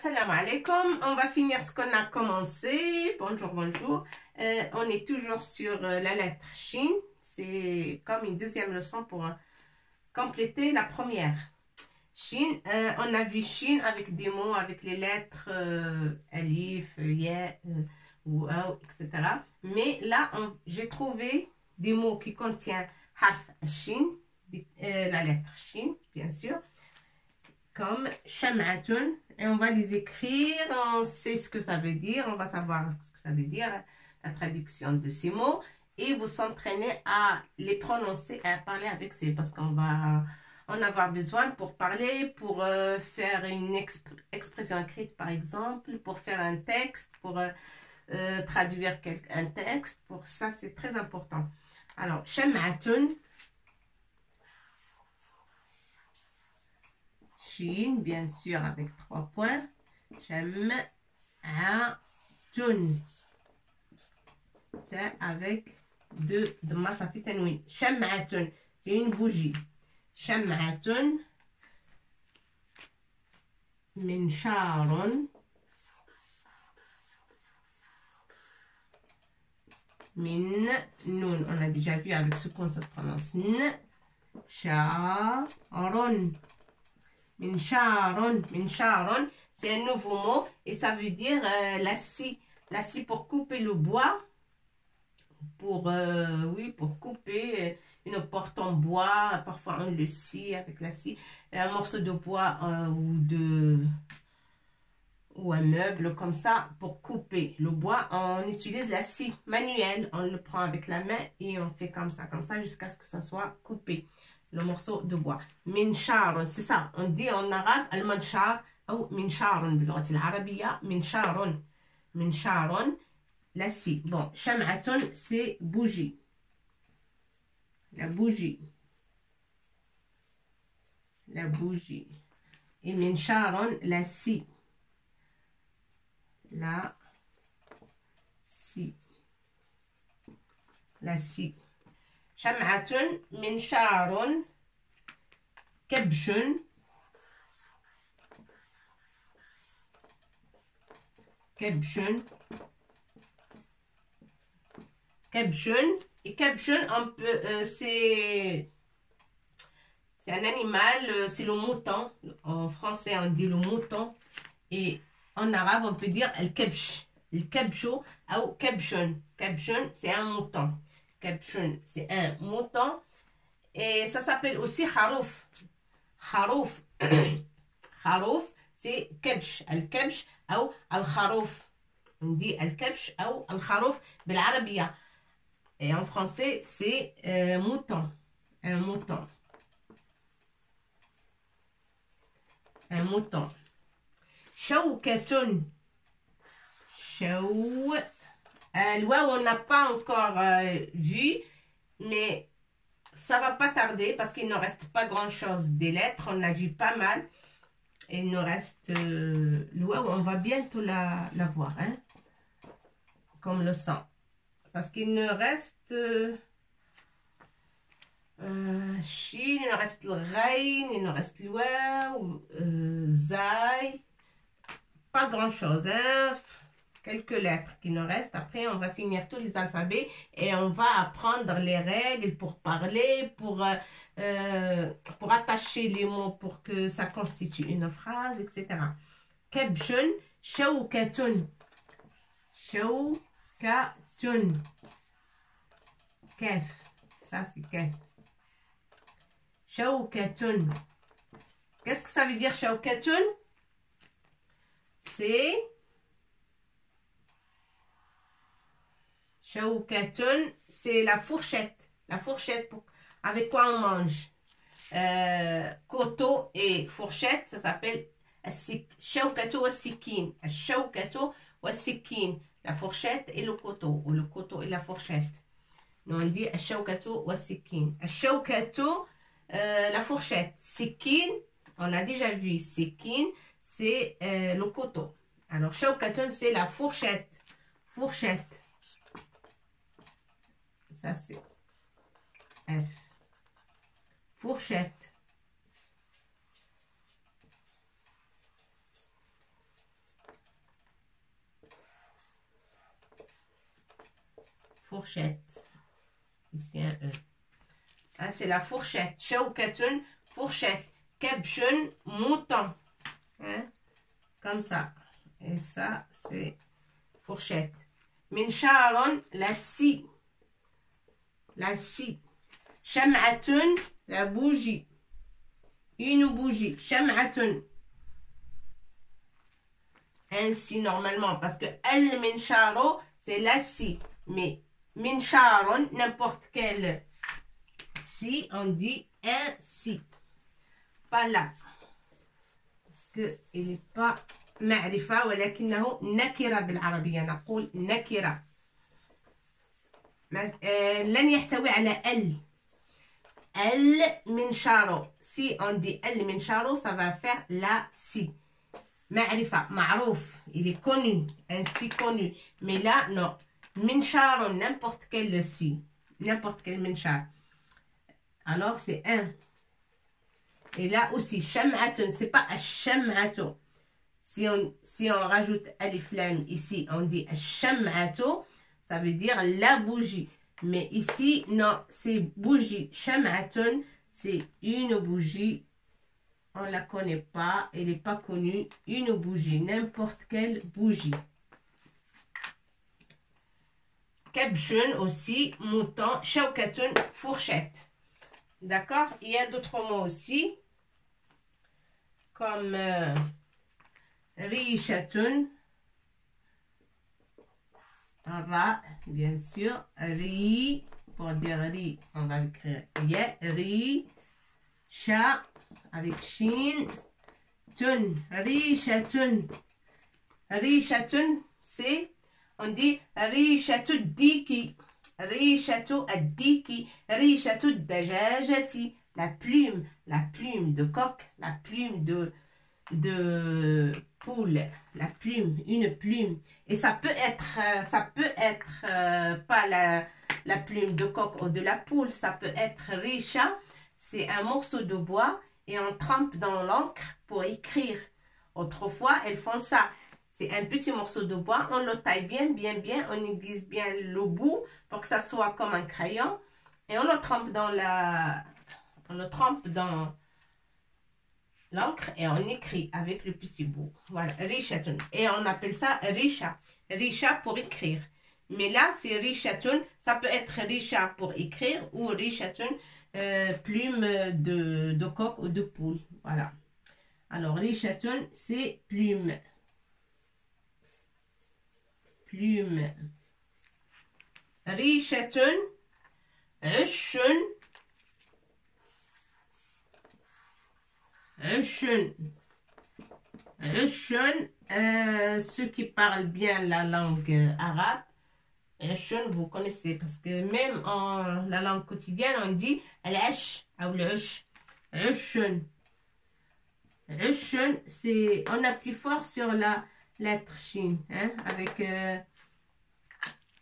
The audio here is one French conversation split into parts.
Assalamu alaikum. On va finir ce qu'on a commencé. Bonjour, bonjour. On est toujours sur la lettre Shin. C'est comme une deuxième leçon pour compléter la première. Shin, on a vu Shin avec des mots, avec les lettres alif, ya, ou etc. Mais là, j'ai trouvé des mots qui contiennent harf Shin, la lettre Shin, bien sûr, comme sham'atun, et on va les écrire, on sait ce que ça veut dire, on va savoir ce que ça veut dire, la traduction de ces mots, et vous s'entraînez à les prononcer et à parler avec ces, parce qu'on va en avoir besoin pour parler, pour faire une expression écrite par exemple, pour faire un texte, pour traduire un texte, pour ça c'est très important. Alors, sham'atun, Shin, bien sûr, avec 3 points. Sham'atun. Avec 2 dhamma, ça fait tanwin. Sham'atun, c'est une bougie. Sham'atun. Minsharun. Min nun. On a déjà vu avec ce qu'on se prononce. N. Sharun. Minsharon, minsharon, c'est un nouveau mot et ça veut dire la scie. La scie pour couper le bois, pour couper une porte en bois. Parfois on le scie avec la scie, un morceau de bois ou un meuble comme ça pour couper le bois. On utilise la scie manuelle, on le prend avec la main et on fait comme ça jusqu'à ce que ça soit coupé. Le morceau de bois. Minsharun, c'est ça. On dit en arabe al-manshar ou minsharun. باللغة العربية minsharun. Minsharun, la scie. Bon, sham'atun, c'est bougie. La bougie. La bougie. Et minsharun, la scie. La scie. La scie. شمعة منشار كبش كبش كبش et كبش on peut c'est un animal, c'est le mouton. En français on dit le mouton et en arabe on peut dire el kebsh, el kebsho ou kebshun. Kebshun c'est un mouton. Kebshun, c'est un mouton. Et ça s'appelle aussi kharouf. Kharouf. Kharouf, c'est kebsh. Al-kebsh ou al-kharouf. On dit al-kebsh ou al-kharouf بالعربية. Et en français, c'est mouton. Un mouton. Un mouton. Shawkatun. Le waouh, on n'a pas encore vu, mais ça va pas tarder parce qu'il ne reste pas grand chose des lettres. On a vu pas mal. Et il nous reste le waouh, on va bientôt la voir, hein, comme le sang. Parce qu'il nous reste Shin, il nous reste le Rain, il nous reste le waouh, Zai. Pas grand chose, hein. Quelques lettres qui nous restent. Après, on va finir tous les alphabets et on va apprendre les règles pour parler, pour attacher les mots pour que ça constitue une phrase, etc. Kebshun, shawkatun. Shawkatun. Kef. Ça, c'est kef. Shawkatun. Qu'est-ce que ça veut dire, shawkatun? C'est... Shawkatun, c'est la fourchette. La fourchette, avec quoi on mange. Koto et fourchette, ça s'appelle shawkatu wa sikin. Shawkatu wa sikin. La fourchette et le koto. Ou le koto et la fourchette. Nous on dit shawkatu wa sikin. Shawkatu, la fourchette. Sikin, on a déjà vu. Sikin, c'est le koto. Alors, shawkatun, c'est la fourchette. Fourchette. Ça, c'est F. Fourchette. fourchette. Ici un E. Hein, c'est la fourchette. Shawkatun, fourchette. Kabshun, mouton. Hein, comme ça. Et ça, c'est fourchette. Minsharon, la scie. La scie. Sham'atun, la bougie. Une bougie. Sham'atun. Ainsi, normalement, parce que al-minsharo, c'est la scie. Mais minsharon, n'importe quelle scie, on dit ainsi. Pas là. Parce qu'il n'est pas معرفة ولكنه نكرة بالعربية. نقول نكرة. لن يحتوي على المنشارو. Si on dit المنشارو, ça va faire la scie. معرفة, معروف. Il est connu. Ainsi connu. Mais là, non. منشارو, n'importe quelle scie. N'importe quel منشار. Alors, c'est un. Et là aussi, sham'atun, c'est pas sham'ato. Si on rajoute alif lam ici, on dit sham'ato, ça veut dire la bougie. Mais ici, non, c'est bougie. Sham'atun, c'est une bougie. On ne la connaît pas, elle n'est pas connue. Une bougie, n'importe quelle bougie. Kabshun aussi, mouton. Shawkatun, fourchette. D'accord? Il y a d'autres mots aussi. Comme rishatun. Ra, bien sûr. Ri, pour dire ri, on va écrire ya. Ri, sha, avec shin. Tun, rishatun. Rishatun, c'est, on dit rishatu diki. Rishatu addiki. Rishatu dajajati. La plume de coq, la plume de poule, la plume, une plume. Et ça peut être pas la plume de coq ou de la poule, ça peut être risha, c'est un morceau de bois et on trempe dans l'encre pour écrire. Autrefois, elles font ça. C'est un petit morceau de bois, on le taille bien, on aiguise bien le bout pour que ça soit comme un crayon et on le trempe dans l'encre et on écrit avec le petit bout. Voilà, rishatun. Et on appelle ça risha. Risha pour écrire. Mais là, c'est rishatun. Ça peut être risha pour écrire ou rishatun, plume de coq ou de poule. Voilà. Alors, rishatun, c'est plume. Plume. Rishatun, ushun. Ushun. Ushun, ceux qui parlent bien la langue arabe, Ushun, vous connaissez, parce que même en la langue quotidienne, on dit al-ash ou l'ush. Ushun. Ushun, c'est, on appuie fort sur la lettre shin, hein, avec,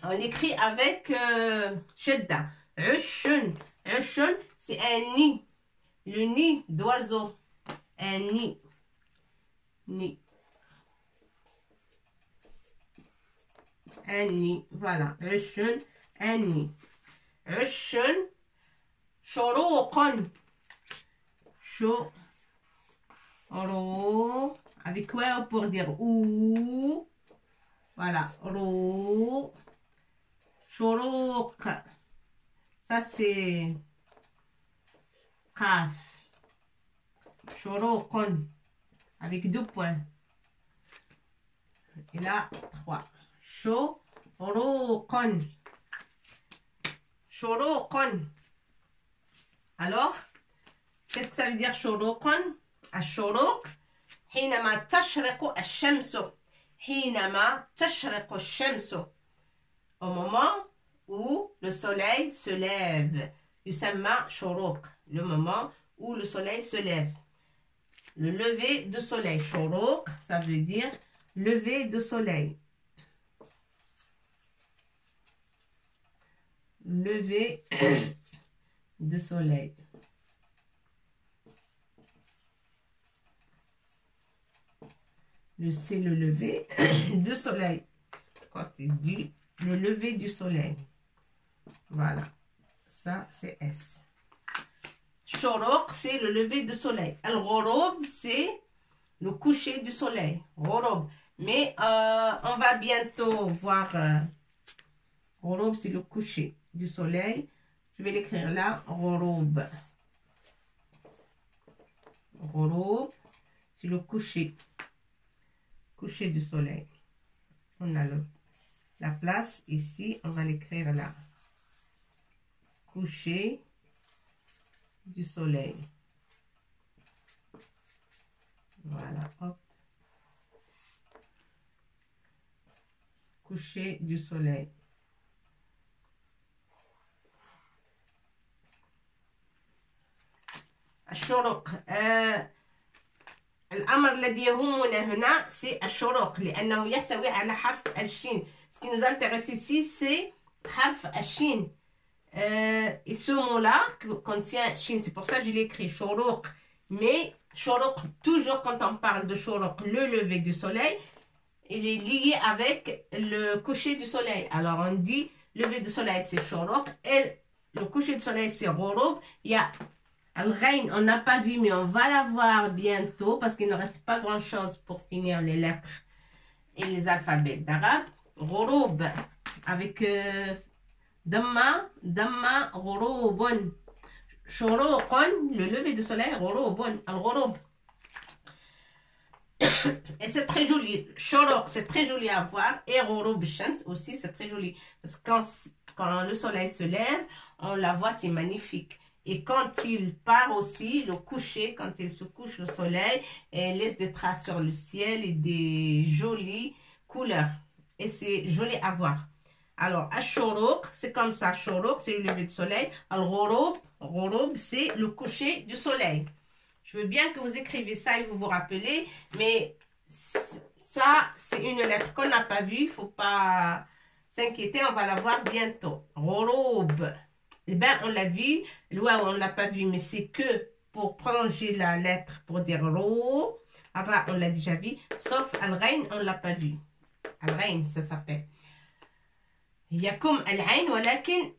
on écrit avec shedda. Ushun. Ushun, c'est un nid, le nid d'oiseau. Un nid. Nid. Un nid. Voilà. Ushun. Un nid. Ushun. Shoroqan. Shoro. Avec quoi pour dire ou. Voilà. Ro. Shoroq. Ça c'est. Kaf. Shoroqan. Avec 2 points. Et là, 3. Shoroqan. Shoroqan. Alors, qu'est-ce que ça veut dire shoroqan? الشروق حينما تشرق الشمس. حينما تشرق الشمس. Au moment où le soleil se lève. يسمى شروق. Le moment où le soleil se lève. Le lever de soleil. Shoroq, ça veut dire lever de soleil. Lever de soleil. C'est le lever de soleil. Je crois que c'est le lever du soleil. Voilà. Ça, c'est S. Shoroq, c'est le lever du soleil. Al-Ghorob, c'est le coucher du soleil. Ghorob. Mais on va bientôt voir. Ghorob, c'est le coucher du soleil. Je vais l'écrire là. Ghorob. Ghorob, c'est le coucher. Coucher du soleil. On a la place ici. On va l'écrire là. Coucher du soleil. Voilà, hop. Coucher du soleil. الشروق الأمر الذي يهمنا هنا c'est الشروق لأنه يحتوي على حرف الشين. Ce qui nous intéresse ici c'est حرف الشين. Et ce mot-là contient shin, c'est pour ça que je l'ai écrit shoroq. Mais shoroq, toujours quand on parle de shoroq, le lever du soleil, il est lié avec le coucher du soleil. Alors on dit lever du soleil c'est shoroq et le coucher du soleil c'est ghorob. Il y a al-ghain, on n'a pas vu mais on va la voir bientôt parce qu'il ne reste pas grand chose pour finir les lettres et les alphabets d'arabe. Ghorob avec Damma, ghorobun. Shoroqun, le lever du soleil, ghorobun, al-ghorob. Et c'est très joli. Shoroq, c'est très joli à voir. Et ghorob shams aussi, c'est très joli. Parce que quand le soleil se lève, on la voit, c'est magnifique. Et quand il part aussi, le coucher, quand il se couche le soleil, il laisse des traces sur le ciel et des jolies couleurs. Et c'est joli à voir. Alors, Ash-Shoroq, c'est comme ça. Shoroq, c'est le lever du soleil. Al-Ghorob, Ghorob, c'est le coucher du soleil. Je veux bien que vous écrivez ça et vous vous rappelez. Mais ça, c'est une lettre qu'on n'a pas vue. Il ne faut pas s'inquiéter. On va la voir bientôt. Ghorob. Eh bien, on l'a vu. Là, on ne l'a pas vu. Mais c'est que pour prolonger la lettre pour dire Ro. Ra, on l'a déjà vu. Sauf Al-Ghain, on ne l'a pas vu. Al-Ghain, ça s'appelle. يكم العين ولكن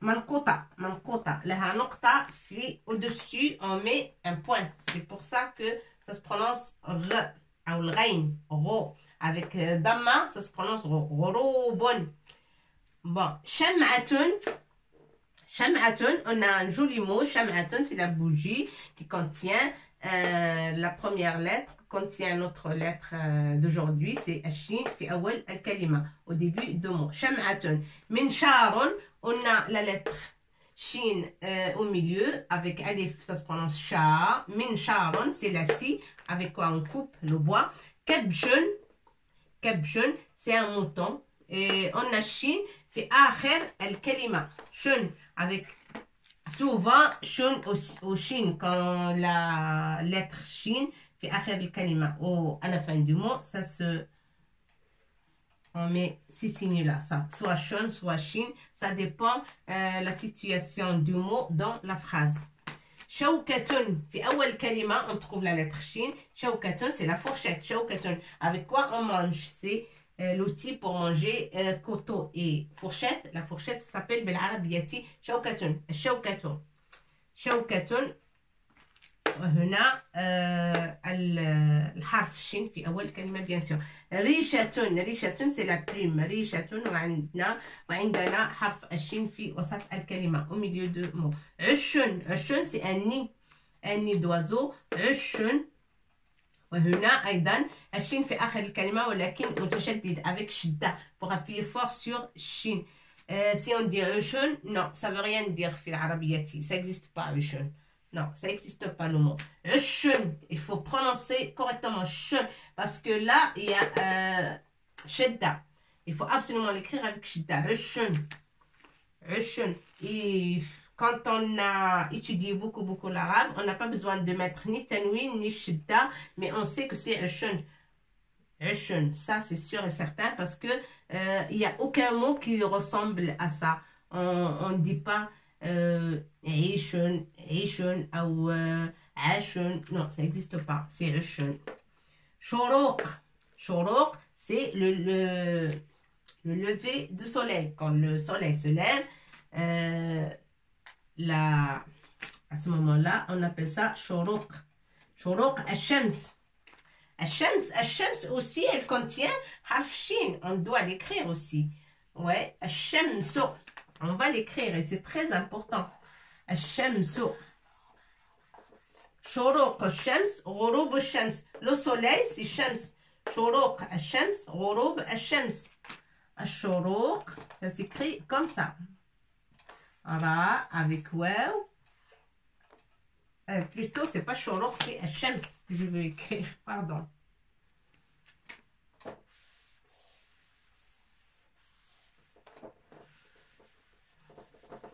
منقوطة لها نقطة في au-dessus on met un point. C'est pour ça que ça se prononce R ou le Ghain, Ro. Avec Damma, ça se prononce Ro. Ghorobun. Bon, Sham'atun. Sham'atun, on a un joli mot. Sham'atun, c'est la bougie qui contient la première lettre, contient notre lettre d'aujourd'hui, c'est Ashin fi awal al-kalima, au début de mot. Sham'atun. Min sharun, on a la lettre Shin au milieu, avec alif, ça se prononce Sha. Min sharun, c'est la scie, avec quoi on coupe le bois. Kabshun, Kabshun, c'est un mouton. Et on a Shin fi akhir al-kalima. Shun, avec souvent, shun au shin, quand la lettre shin fait akhir al-kalima, à la fin du mot, ça se. On met ces signes-là, ça. Soit shun, soit shin, ça dépend la situation du mot dans la phrase. Shawkatun, fi awal kalima, on trouve la lettre shin. Shawkatun, c'est la fourchette. Shawkatun, avec quoi on mange? C'est l'outil pour manger couteau et fourchette. La fourchette s'appelle بالعربية شوكة. الشوكة شوكة. وهنا الحرف الشين في أول كلمة bien sûr. ريشة. ريشة c'est la plume. ريشة وعندنا حرف الشين في وسط الكلمة au milieu de mots. عشن. عشن c'est un nid d'oiseau. عشن. وهنا أيضا الشين في آخر الكلمة ولكن متشدد avec شدة pour appuyer fort sur الشين. Si on dit عشن, non, ça veut rien dire في العربية, ça n'existe pas عشن. Non, ça n'existe pas le mot. عشن, il faut prononcer correctement شن parce que là il y a شدة. Il faut absolument l'écrire avec شدة. عشن. عشن. Et quand on a étudié beaucoup l'arabe, on n'a pas besoin de mettre ni tanwin ni shidda, mais on sait que c'est ushun. Ushun, ça c'est sûr et certain parce que il n'y a aucun mot qui ressemble à ça. On ne dit pas ishun, ishun ou ashun. Non, ça n'existe pas. C'est ushun. Shoroq. Shoroq, c'est le lever du soleil. Quand le soleil se lève, à ce moment-là, on appelle ça shuruq. Shuruq al-shams. Al-shams aussi, elle contient harf shin. On doit l'écrire aussi. Ouais, al-shamsu. On va l'écrire et c'est très important. Al-shamsu. Shuruq al-shams, ghurub al-shams. Le soleil, c'est shams. Shuruq al-shams, ghurub al-shams. Al-shuruq, ça s'écrit comme ça. Ra avec waw. Plutôt, c'est pas shuruq, c'est al-shams que je veux écrire. Pardon.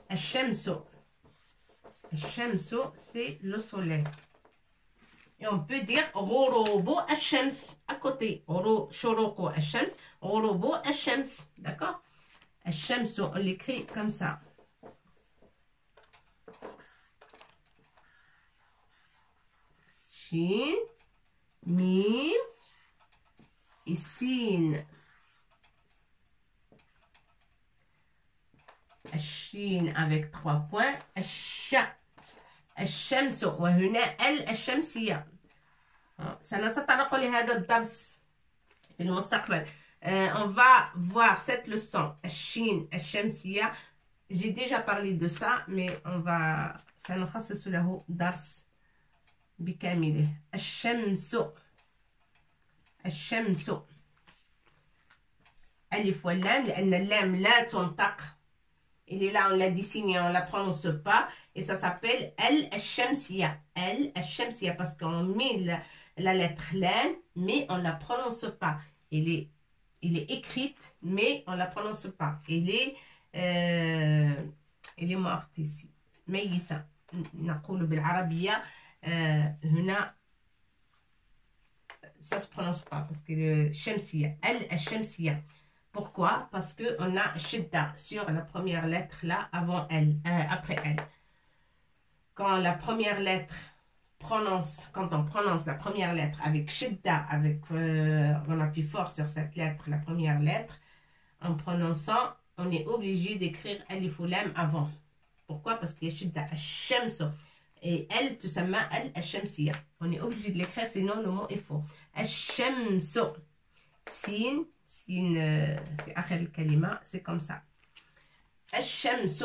Al-shamsu. Al-shamsu, c'est le soleil. Et on peut dire ghurubu al-shams à côté. Shuruqu al-shams, ghurubu al-shams. D'accord? Al-shamsu, on l'écrit comme ça. Shin, mim et sin. الشين avec 3 points. الشمس وهنا الشمسية. سنتطرق لهذا الدرس في المستقبل. On va voir cette leçon. الشين الشمسية. J'ai déjà parlé de ça, mais on va سنخصص له درس بكامله. الشمس. الشمس. ألف واللام لأن اللام لا تنطق. Il est là, on l'a dissigné, on ne la prononce pas. Et ça s'appelle Al-Shamsiya. Al-Shamsiya, parce qu'on met la lettre lam, mais on ne la prononce pas. Il est écrite, mais on ne la prononce pas. Il est morte ici. ميتة. نقول بالعربية هنا ça ne se prononce pas parce que le Shamsiya, Al-Shamsiya. Pourquoi? Parce qu'on a shidda sur la première lettre là, avant elle, après elle. Quand la première lettre quand on prononce la première lettre avec shidda, on appuie fort sur cette lettre, la première lettre, en prononçant, on est obligé d'écrire alif ou lam avant. Pourquoi? Parce qu'il y a shidda, al-shamsu. Et elle, tout simplement, al-shamsiya. On est obligé de l'écrire, sinon le mot est faux. Al-shamsu. Sin. في آخر الكلمة c'est comme ça. الشمس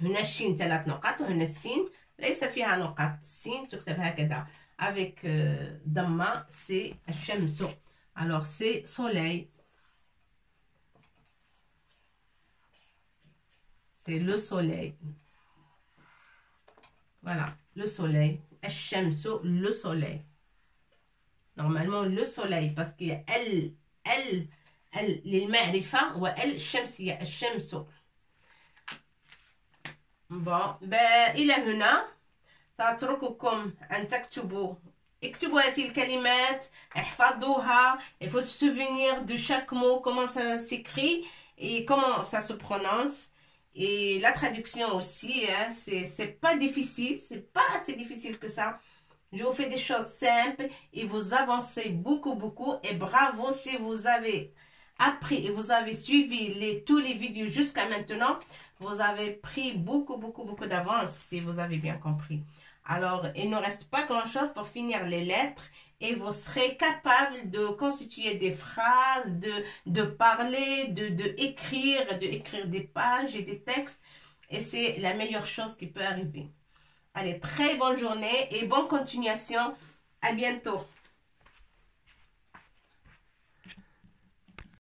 هنا الشين 3 نقاط وهنا السين ليس فيها نقاط. السين تكتب هكذا avec ضمة c'est الشمس. alors c'est soleil, c'est le soleil. Voilà, le soleil. الشمس, le soleil. Normalement le soleil parce qu'il y a للمعرفة والشمسية الشمس. إلى هنا سأترككم أن اكتبوا هذه الكلمات، احفظوها. Il faut se souvenir de chaque mot, comment ça s'écrit et comment ça se prononce. Et la traduction aussi, hein, c'est pas difficile, c'est pas assez difficile que ça. Je vous fais des choses simples et vous avancez beaucoup. Et bravo si vous avez appris et vous avez suivi tous les vidéos jusqu'à maintenant. Vous avez pris beaucoup d'avance si vous avez bien compris. Alors, il ne reste pas grand-chose pour finir les lettres et vous serez capable de constituer des phrases, de parler, d'écrire des pages et des textes. Et c'est la meilleure chose qui peut arriver. Allez, très bonne journée et bonne continuation. À bientôt.